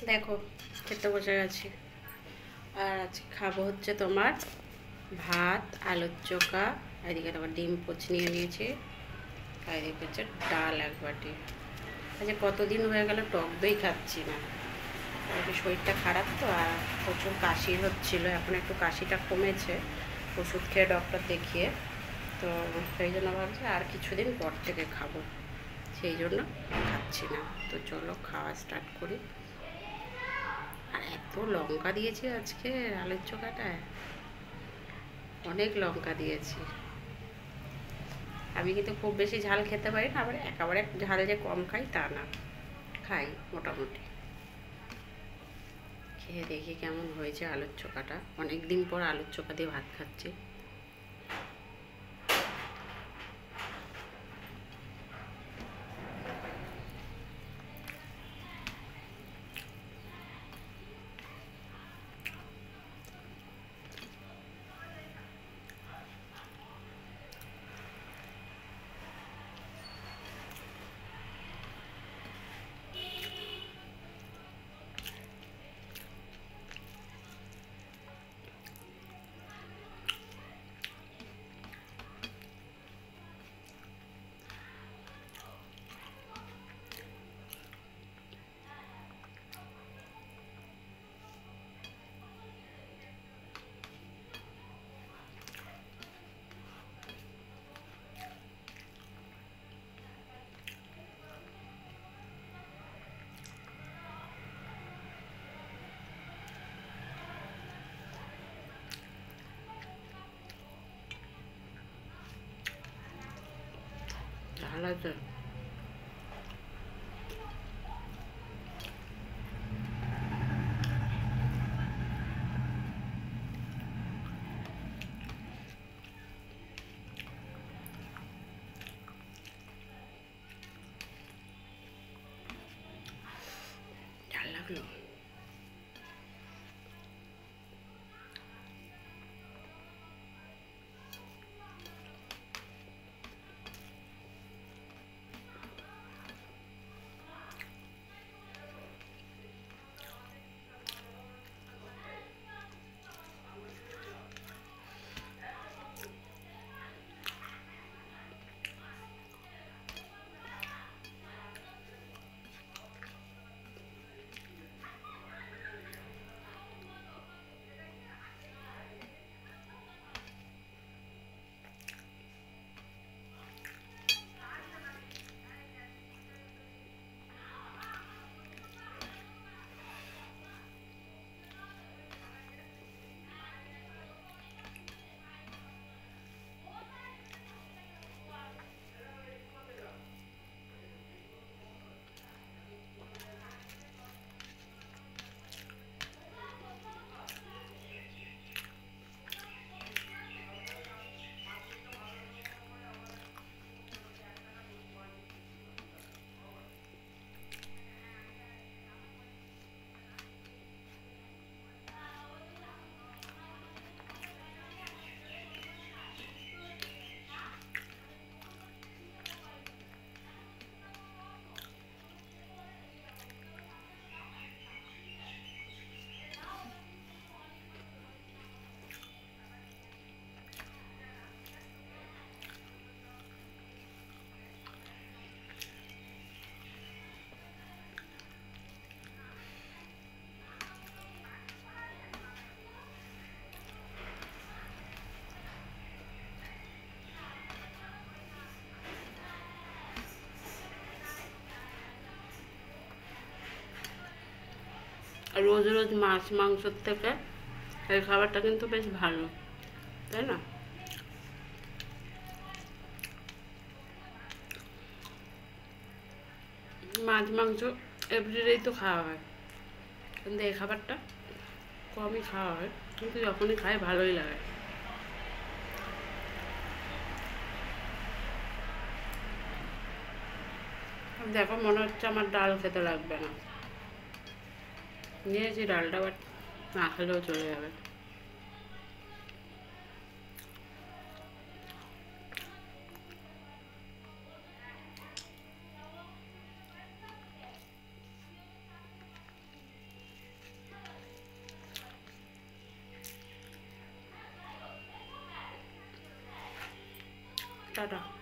দেখো খেতে বসে গেছি। আর আজকে খাবো হচ্ছে তোমার ভাত, আলুর চোখা, এদিকে তোমার ডিম পোচ নিয়ে নিয়েছি, আর এদিকে হচ্ছে ডাল এক বাটি। আচ্ছা কতদিন হয়ে গেল টক দই খাচ্ছি না, একটু শরীরটা খারাপ তো, আর প্রচুর কাশি হচ্ছিল। এখন একটু কাশিটা কমেছে ওষুধ খেয়ে ডক্টর দেখিয়ে, তো সেই জন্য ভাবছি আর কিছুদিন পর থেকে খাবো, সেই জন্য খাচ্ছি না। তো চলো খাওয়া স্টার্ট করি। আর এত লঙ্কা দিয়েছি আজকে আলুর চোখাটায়, অনেক লঙ্কা দিয়েছি। আমি কিন্তু খুব বেশি ঝাল খেতে পারি না, আবার একেবারে ঝাল যে কম খাই তা না, খাই মোটামুটি। খেয়ে দেখি কেমন হয়েছে আলুর চোখাটা। অনেক দিন পর আলুর চোখা দিয়ে ভাত খাচ্ছি। ঝাল আছে। ঝাল লাগলো। রোজ রোজ মাছ মাংসর থেকে এই খাবারটা কিন্তু বেশ ভালো, তাই না? মাছ মাংস এভরিডেই তো খাওয়া হয়, কিন্তু এই খাবারটা কমই খাওয়া হয়, কিন্তু যখনই খাই ভালোই লাগে। দেখো মনে হচ্ছে আমার ডাল খেতে লাগবে না, নিয়েছি ডালটা, বাট না খেলেও চলে যাবে। টাটা।